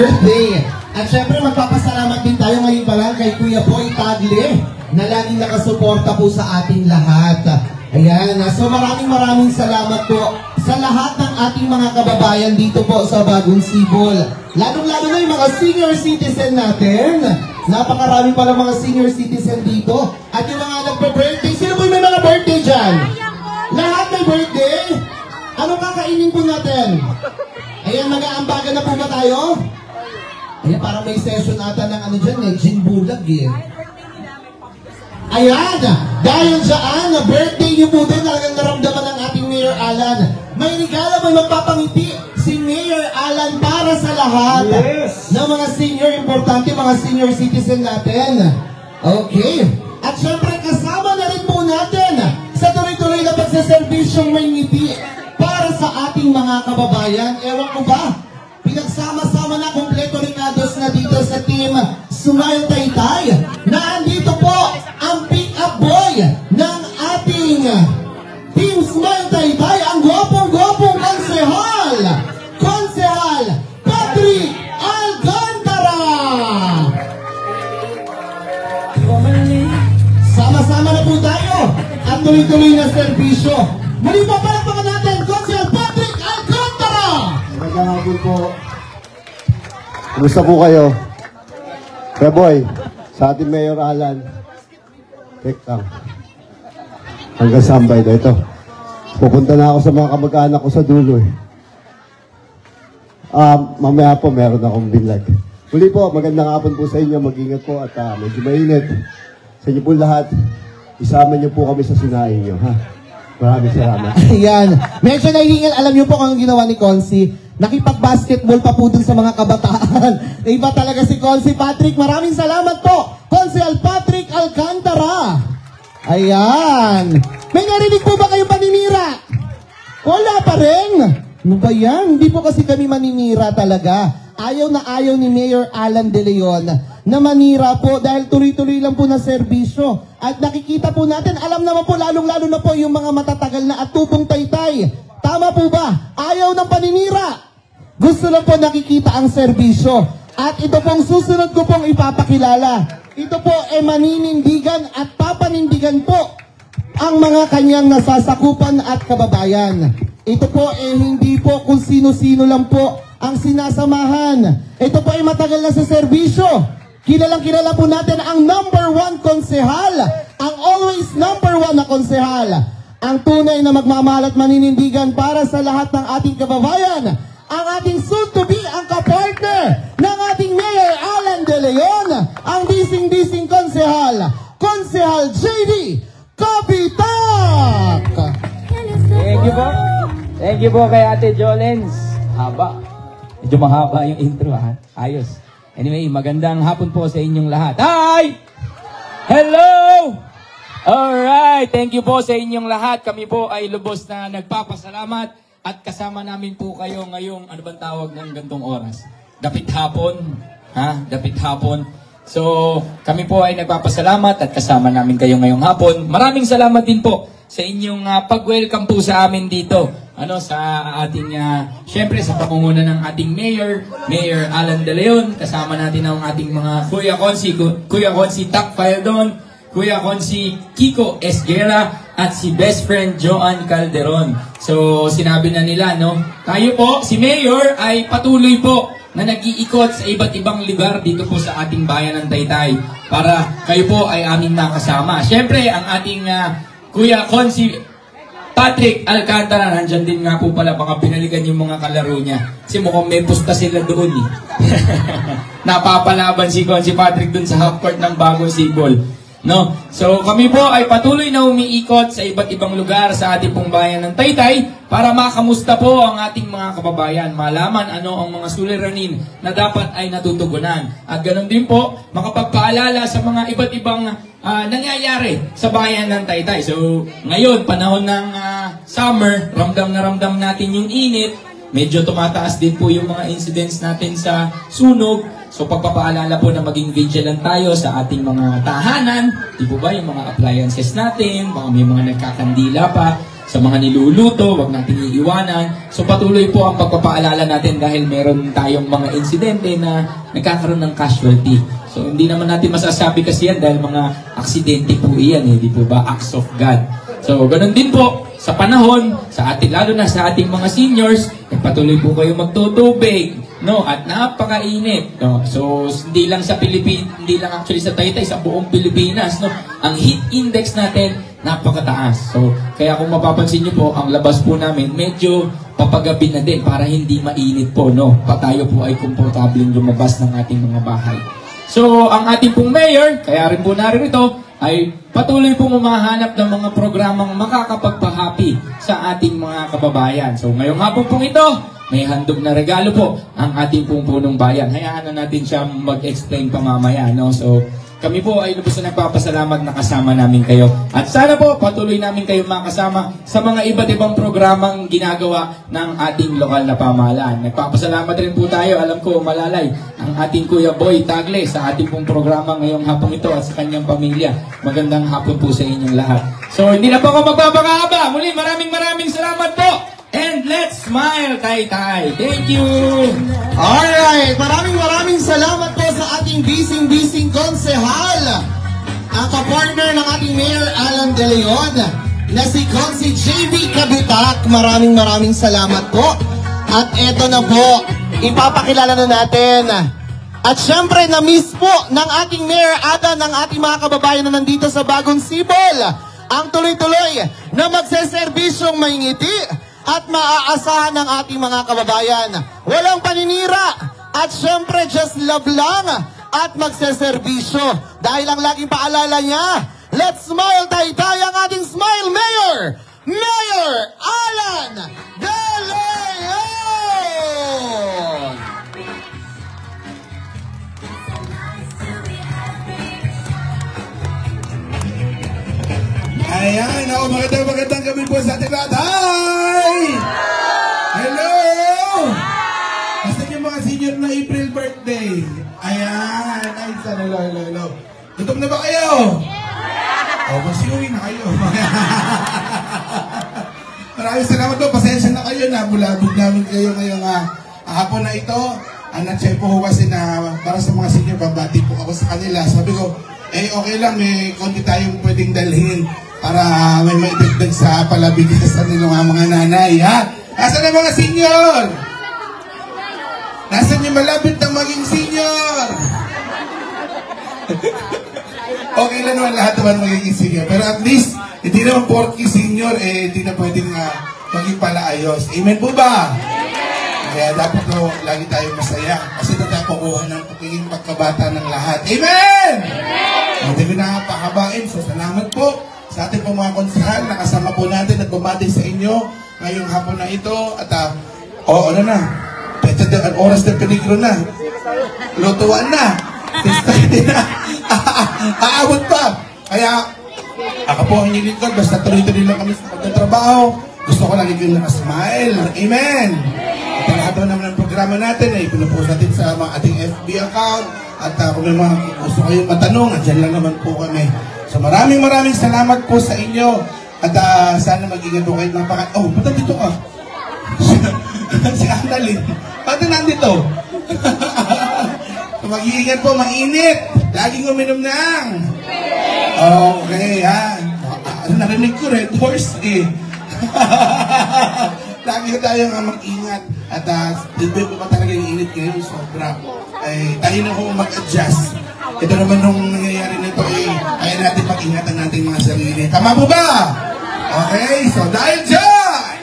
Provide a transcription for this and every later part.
birthday. At syempre magpapasalamat din tayo ngayon pa lang kay Kuya Boy Tagle na laging nakasuporta po sa ating lahat. Ayan, so maraming salamat po sa lahat ng ating mga kababayan dito po sa Bagong Sibol. Lalong-lalo na yung mga senior citizen natin. Napakarami pala mga senior citizen dito. At yung mga nagpa-birthday, sino po yung may mga birthday dyan? Lahat may birthday? Ano kakainin po natin? Ayan, mag-aambagan na po ba tayo? Ayan, parang may session ata ng ano dyan eh, gin bulag eh. Ayan, dahil dyan, birthday niyo po din, talagang naramdaman ng ating Mayor Alan. May regalo, may magpapangiti si Mayor Alan para sa lahat ng mga senior, importante mga senior citizen natin. Okay, at syempre kasama na rin po natin sa tuloy-tuloy na pagsaservisyong may ngiti para sa ating mga kababayan. Ewan ko ba, pinagsama-sama na, kompleto rikados na dito sa team Smile Taytay, na andito po ang pick-up boy ng ating team Smile Taytay, ang gwapong-gwapong Konsehal Patrick Alcantara. Sama-sama na po tayo at tuloy-tuloy na serbisyo. Muli po palakpakan natin, Konsehal Patrick Alcantara. Magandang hapon po. Kumusta po kayo? Kaya boy, sa ating Mayor Alan, lang. Hanggang sambay na ito. Pupunta na ako sa mga kamag-anak ko sa dulo eh. Mamaya po meron akong binlag. Muli po, magandang hapon po sa inyo. Mag-ingat po at medyo mainit. Sa inyo po lahat, isama niyo po kami sa sinaing niyo. Ha? Maraming salamat. Ayan. Medyo nahihingal. Alam niyo po kung anong ginawa ni Consi. Nakipag-basketball pa po dun sa mga kabataan. Iba talaga si Consi Patrick. Maraming salamat po, Konsehal Patrick Alcantara. Ayan. May narinig po ba kayong paninira? Wala pa rin. Ano ba yan? Hindi po kasi kami maninira talaga. Ayaw na ayaw ni Mayor Alan De Leon na manira po dahil tuloy-tuloy lang po na serbisyo. At nakikita po natin, alam naman po, lalong-lalo na po yung mga matatagal na atubong Taytay. Tama po ba? Ayaw ng paninira. Gusto lang po nakikita ang serbisyo. At ito pong susunod ko pong ipapakilala. Ito po ay maninindigan at papanindigan po ang mga kanyang nasasakupan at kababayan. Ito po ay hindi po kung sino-sino lang po ang sinasamahan. Ito po ay matagal na sa serbisyo. Kilalang-kilala po natin ang #1 konsehal. Ang always #1 na konsehal. Ang tunay na magmamahal at maninindigan para sa lahat ng ating kababayan. Ang ating soon-to-be, ang kapartner ng ating Mayor Alan De Leon, ang dising-dising konsehal, Konsehal JD Kapitak! Thank you po. Thank you po kay Ate Jolens. Haba. Medyo mahaba yung intro ha. Ayos. Anyway, magandang hapon po sa inyong lahat. Hi! Hello! Alright, thank you po sa inyong lahat. Kami po ay lubos na nagpapasalamat. At kasama namin po kayo ngayong, ano bang tawag ng gantong oras? Dapit hapon. Ha? Dapit hapon. So, kami po ay nagpapasalamat at kasama namin kayo ngayong hapon. Maraming salamat din po sa inyong pag-welcome po sa amin dito. Sa ating, syempre sa pamumuno ng ating Mayor Alan De Leon. Kasama natin ang ating mga Kuya Consi Takpaldon, Kuya Consi Kiko Esguera, at si best friend Joan Calderon. So, sinabi na nila, no? Tayo po, si Mayor ay patuloy po na nag-iikot sa iba't ibang lugar dito po sa ating bayan ng Taytay para kayo po ay aming nakasama. Siyempre, ang ating Kuya Consi Patrick Alcantara, nandyan din nga po pala, baka pinaligan yung mga kalaro niya. Kasi mukhang may pusta sila doon eh. Napapalaban si Consi Patrick dun sa half court ng Bagong Sibol. No? So kami po ay patuloy na umiikot sa iba't ibang lugar sa ating pong bayan ng Taytay para makamusta po ang ating mga kababayan, malaman ano ang mga suliranin na dapat ay natutugunan. At ganoon din po, makapagpaalala sa mga iba't ibang nangyayari sa bayan ng Taytay. So ngayon, panahon ng summer, ramdam na ramdam natin yung init. Medyo tumataas din po yung mga incidents natin sa sunog. So pagpapaalala po na maging vigilant tayo sa ating mga tahanan. Di po ba yung mga appliances natin, baka may mga nagkakandila pa. sa mga niluluto, wag nating iiwanan. So patuloy po ang pagpapaalala natin dahil meron tayong mga insidente na nagkakaroon ng casualty. So hindi naman natin masasabi kasi yan dahil mga aksidente po iyan, di po ba? Acts of God. So ganun din po sa panahon, sa ating, lalo na sa ating mga seniors, patuloy po kayo magtutubig, no? At napakainit, no? So hindi lang sa Pilipinas, hindi lang actually sa Taytay, sa buong Pilipinas, no? Ang heat index natin napakataas. So kaya kung mapapansin niyo po, ang labas po namin medyo papagabi na din para hindi mainit po, no? Tayo po ay komportableng lumabas ng ating mga bahay. So ang ating pong mayor, kaya rin po narito, ay patuloy pong umahanap ng mga programang makakapagpahappy sa ating mga kababayan. So ngayong hapon pong ito, may handog na regalo po ang ating pong punong bayan. Hayaan na natin siya mag-explain pa mamaya, no? So kami po ay lubos na nagpapasalamat na kasama namin kayo. At sana po patuloy namin kayo makasama sa mga iba't ibang programang ginagawa ng ating lokal na pamahalaan. Nagpapasalamat rin po tayo, alam ko malalay, ang ating Kuya Boy Tagle sa ating pong programa ngayong hapon ito at sa kanyang pamilya. Magandang hapon po sa inyong lahat. So hindi na po ako magpapakaaba. Muli maraming salamat po. And let's smile, Taytay. Thank you. Alright, maraming salamat po sa ating bising konsehal. Ang kapartner ng ating Mayor Alan De Leon na si Consi JB Kabitak. Maraming salamat po. At eto na po, ipapakilala na natin. At syempre, na-miss po ng ating Mayor Ada, ng ating mga kababayan na nandito sa Bagong Sibol. Ang tuloy-tuloy na magseserbisyong may ngiti at maaasahan ng ating mga kababayan. Walang paninira at syempre just love lang at magseserbisyo. Dahil ang laging paalala niya, let's smile, Taytay, ang ating Smile Mayor, Mayor Alan De Leon! Ayan, magandang gabi po sa ating lahat. Hi! Hello! Basta yung mga senior na April birthday. Ayan, ay, hello. Gutom na ba kayo? Mag-siuwi na kayo. Maraming salamat po, pasensya na kayo na bulabog namin kayo ngayong hapon na ito. Ang na-check po kasi na para sa mga senior, babati po ako sa kanila. Sabi ko, okay lang, may konti tayong pwedeng dalhin para may maitagdag sa palabigasan nila mga nanay, ha? Nasaan ang mga senior? Nasaan yung malapit na maging senior? Okay lang naman lahat naman magiging senior. Pero at least, hindi naman porky senior, hindi na pwedeng maging palaayos. Amen po ba? Kaya dapat lagi tayong masaya. Kasi natapakuha ng pagiging pagkabata ng lahat. Amen! Hindi ko napahabain. So, salamat po sa ating po mga konsehal. Nakasama po natin at bumati sa inyo ngayong hapon na ito. At, ano na? Ang oras ng peligro na. Lutuan na. Since na. Aabot pa. Kaya, ako po ang nilingkod. Basta tuloy-tuloy lang kami sa pagtatrabaho. Gusto ko lagi kayo nakasmile. Amen! At lahat naman ng programa natin ay pinupost natin sa ating FB account. At kung may mga gusto kayong matanong, andyan lang naman po kami. So maraming salamat po sa inyo. At sana mag-ingat po kayo ng ba't nandito ka? Si Annalyn. Ba't nandito? So mag-iingat po, mainit. Laging uminom ng. Okay, ha? Narinig ko, Red Horse eh. Lagi tayo nga mag-ingat. At hindi po ba talaga yung init ngayon? Sobra. Ay, tayo na po mag-adjust. Ito naman nung nangyayari nito kaya natin mag-ingatan natin mga sarili. Tama po ba? Okay, so dahil dyan,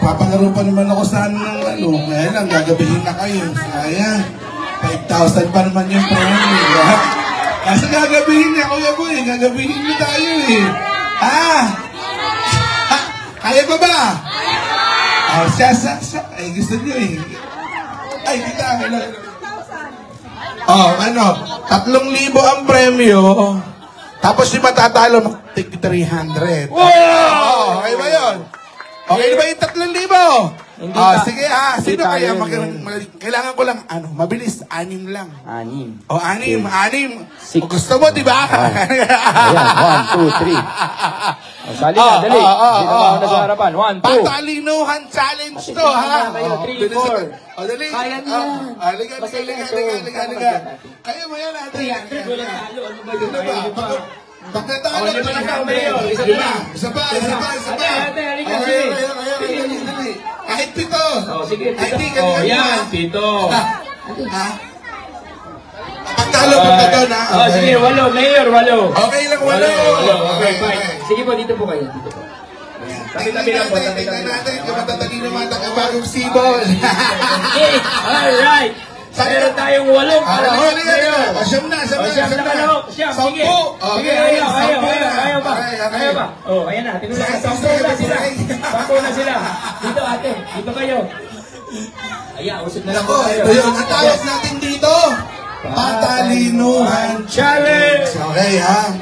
papalaro pa naman ako sa kaya lang, gagabihin na kayo. Sayang, 5,000 pa naman yung premium. Kasi gagabihin niya, Kuya Boy, gagabihin niyo tayo eh. Kaya pa ba? Siya, ay gusto niyo eh. Ay, kita, hello. 3,000 ang premyo. Tapos yung matatalo, mag-300. Wow! Okay ba yun? Okay ba yung 3,000? Hindi ta- sige ha. hindi Sino tayo kaya yun. kailangan ko lang, mabilis, 6 lang. 6. O, 6. Six. O, gusto mo, di ba? Ayan, 1, 2, 3. Sali na, dali. Hindi na ako nasa harapan. 1, 2. Patalinuhan challenge Ate, to, ha? kayo, O, 3, bilis 4. na. O, dali. Kaya niya. Halika, Basta yun, halika. Kaya mo yan, ate. 300, walang talo. Ano ba yun? Ano ba? Ayun pa. Pag natalo, O, 500. Isa pa. Isa pa. Ate, halika, Okay, sige. dali. Kahit 7. O, sige. Kahit Pito. 10, O, yan, 7. Ha? Pagtalo, pagtalo na. O, sige, 8. Mayor, 8. Okay lang, 8. Okay, fine. Sige po, dito po kayo. Dito po. Tabi-tabi lang po. Tingnan natin kung matatalino mga taga-bagong sibol. Okay, alright. Meron tayong 8 kalahok, Mayor. Asyam na. Siyam na kalahok. Siyam, sige. Sige, ayaw ba? Ayaw ba? Oh, ayan na. Tinulang na. 10 na sila. 10 na sila. Dito, ate. Dito kayo. Ayan, usap na lang po Ako, kayo. ito yun. Ang tawag natin dito, Patalinuhan Challenge! Okay, ha?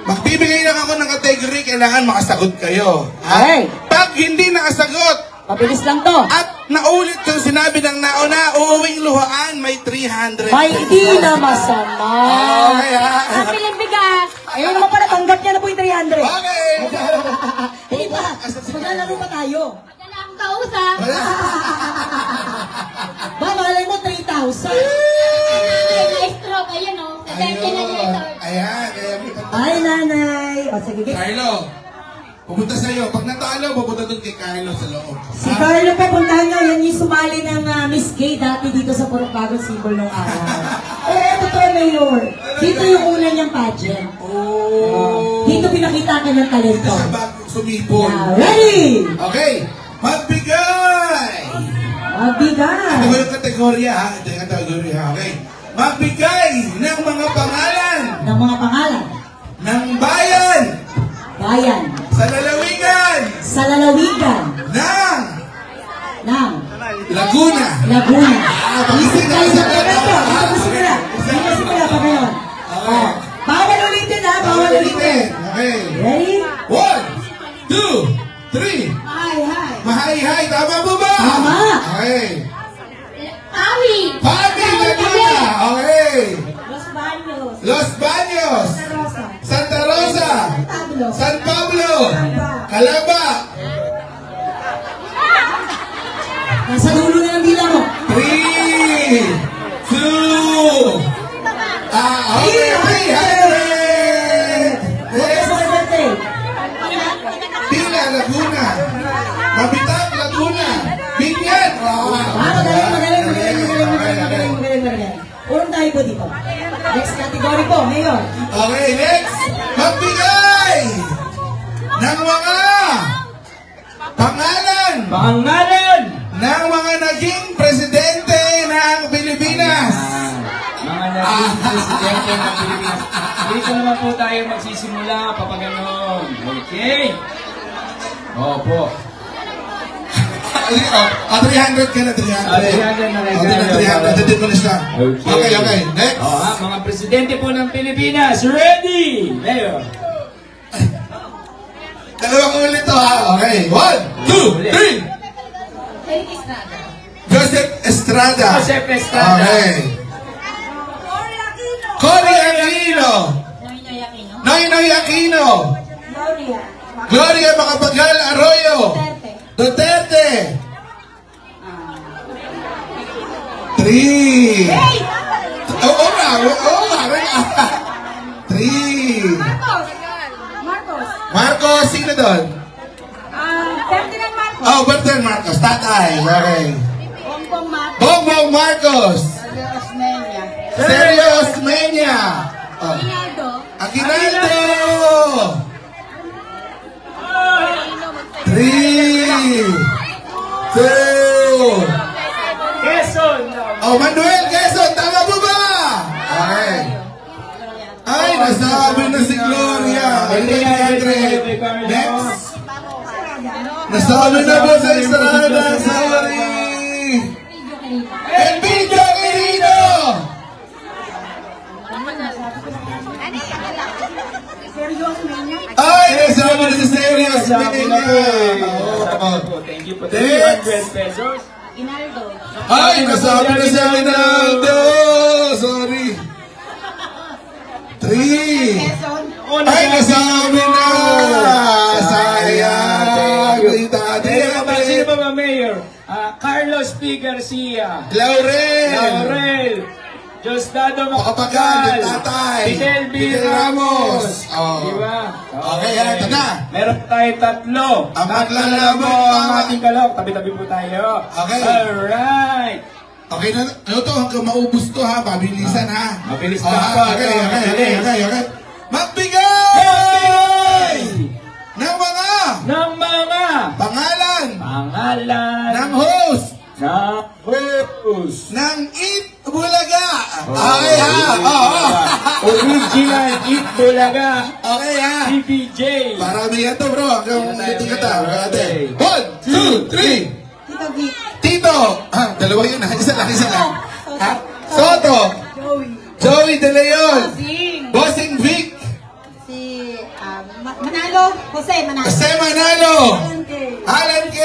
Magbibigay lang ako ng category, kailangan makasagot kayo. Ha? Okay. Pag hindi nakasagot, Mabilis lang to. at naulit yung sinabi ng nauna, uuwing luhaan, may 300. May hindi na masama. Okay, ha? Ang bilang-bigat. Ayun naman pala, tanggap niya na po yung 300. Okay! Hindi pa. Maglalaro pa tayo. Wala akong kausap. Ba, malay mo 3,000. Na-stroke, ayun o. Nadente na director. Ayan. Ay, nanay. O, sige. Carlo, pupunta sa'yo. Pag natalo, pupunta doon kay Carlo sa loob. Si Carlo po, puntahan nyo. Yan yung sumali ng Miss Gay dati dito sa Purok Bagong Symbol nung araw. Ito to, Mayor. Dito yung una niyang pageant. Oh! Dito pinakita ka ng talento. Sa bagong sumipon. Now, ready? Okay, magbigay! Magbigay. Ito yung kategorya ha? Ito yung kategorya ha? Okay. Magbigay ng mga pangalan Ng mga pangalan. ng bayan Bayan. sa lalawigan Sa lalawigan. ng Ng Laguna. Laguna. Isip Kayo sa komento. Dito simula. Dito simula pa ngayon. Oh. Bawal ulitin ha. Bawal ulitin. Okay. Ready? 1, 2, 3. Hi, hi. Mahay-hay, tama po ba? Tama. Okay. Pawi. Pabi, Laguna. Okay. Los Baños. Los Baños. Rosa. Santa Rosa. Pablo. San Pablo. Calaba. Nasa dulo na ng bilang mo. 3, 2, okay, 300. Next sa birthday. Pila, Laguna. Mabitang, Laguna. Binyan. Magaling. Urong tayo po dito. Next category po, Mayor. Okay, next. Magbigay ng mga pangalan Pangalan! ng mga naging presidente ng Pilipinas. Mga naging presidente ng Pilipinas. Dito naman po tayo magsisimula, papaganon. Okay? Opo. 300 ka na, 300. 300 na rin. 300 mo na siya. Okay, next. Mga presidente po ng Pilipinas, ready! Mayor. Dalawang ulit to ha. Okay, 1, 2, 3. Eric Estrada. Joseph Estrada. Joseph Estrada. Okay. Cory Aquino. Noynoy Aquino. Noynoy Aquino. Gloria. Gloria Macapagal Arroyo. Duterte. 3. Oo nga. 3. Marcos. Marcos, sino doon? Ferdinand Marcos. Oh, Bertrand Marcos. Tatay. Okay. Bongbong Marcos. Bongbong Marcos. Osmeña. Sergio Osmeña. Oh. Rinaldo. Aguinaldo. 3, 2. Quezon! Oh, Manuel Quezon, tama po ba? Okay. Ay, nasabi na si Gloria. Next. Nasabi na po sa Estrada. Sorry. Elpidio Quirino. Ay, nasabi na si Serious Sabi na po. Mena. Thank you po. Next. 300 pesos. Inaldo. Ay, nasabi na si Rinaldo. Sorry. 3. Ay, nasabi na. Sayang. Sino ba ba, Mayor? Carlos P. Garcia. Laurel. Laurel. Diosdado Makapagal, Makapagal. Tatay. Fidel B. Fidel Ramos. Oh. Diba? Okay, ito na. Meron tayo tatlo. Ang Tatlo maglalaban po pa. ang ating kalok. Tabi-tabi po tayo. Okay. Alright. Okay na, ano to, hanggang maubos to ha, mabilisan ha. Mabilis Oh, lang po. Okay. Magbigay! Ng mga Ng mga pangalan pangalan ng host ng host. ng Eat Bulaga. Oh, Okay ha. Original Eat Bulaga. Okay ha. CBJ. Marami yan to bro, hanggang hindi ka ta. Okay. 1, 2, 3. Tito Vic. Tito! Dalawa yun ha. Isa lang. Ha? Soto! Joey. Joey De Leon! Sing. Bossing Vic! Si Manalo. Jose Manalo. Jose Manalo! Alan K. Alan K!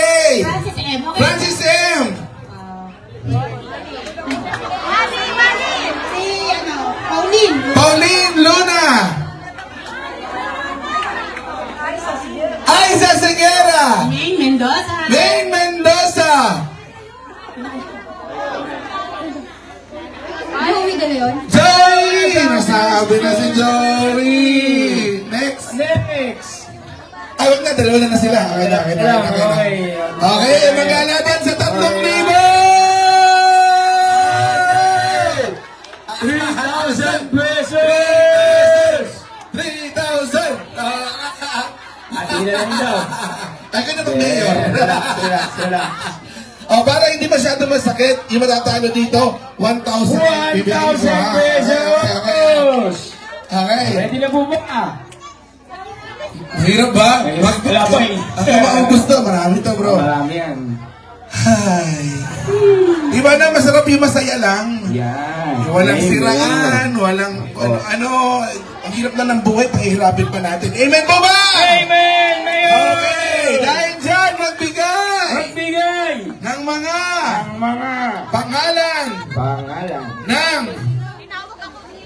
Francis M. Okay. Francis M! Si Pauline. Pauline Luna! Aiza Seguera! Maine Mendoza. Maine Mendoza! Joey De Leon. Joey! Nasabi na si Joey! Next! Ay, wag na, dalawa na sila. Okay na. Okay, maglalaban sa 3,000 pesos! 3,000! Ati na lang daw. Akin na itong mayor. Relax. O, para hindi masyado masakit, yung matatalo dito, 1,000. 1,000 pesos! Okay. Ready na po ba? Hirap ba? Wala pa eh. Ang maubos to, marami to bro. Marami yan. Ay. Iba na, masarap yung masaya lang. Yan. Walang Amen. siraan, walang ano, ang hirap na ng buhay, pahihirapin pa natin. Amen po ba? Amen, Mayor! Okay, dahil dyan, magbigay Magbigay ng mga ang mga pangalan pangalan ng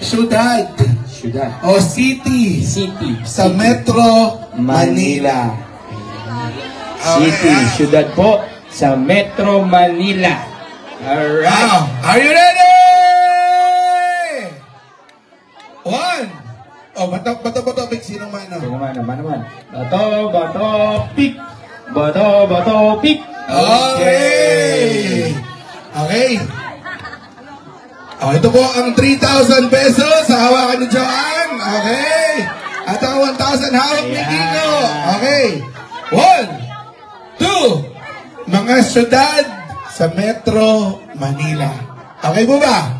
syudad syudad o city City sa Metro Manila. City, syudad po sa Metro Manila. Alright. Now, are you ready? One. Oh, bato, big sino man. Sino naman. Bato, pick. Bato, pick. Okay. Okay. Oh, ito po ang 3,000 pesos sa hawakan ni Joanne. Okay. At ang 1,000 hawak ni Kiko. Okay. 1, 2. Mga syudad sa Metro Manila. Okay po ba?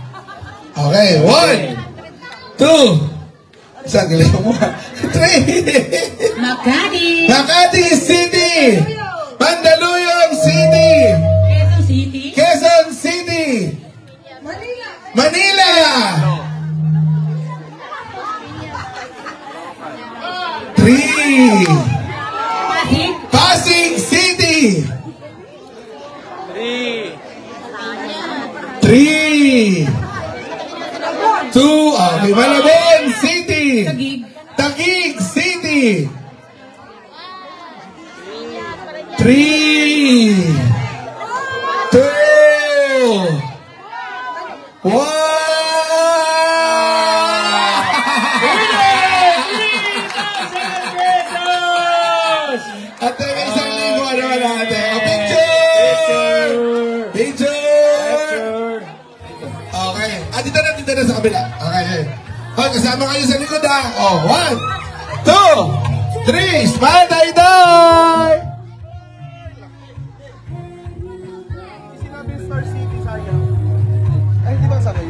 Okay. 1, 2. Saan galing mo? 3. Makati. Makati City. Mandaluyong City. Quezon City. Quezon City. Manila. Three. Pasig. Pasig City. Three. 2. Okay, Malabon City. Taguig. Taguig City. 3, 2, 1. At may isang libo naman natin. O, picture! Picture! Okay. Dito na sa kabila. Okay. O, kasama kayo sa likod ha. O, 1, 2, 3. Smile tayo! Ay, di ba sabi?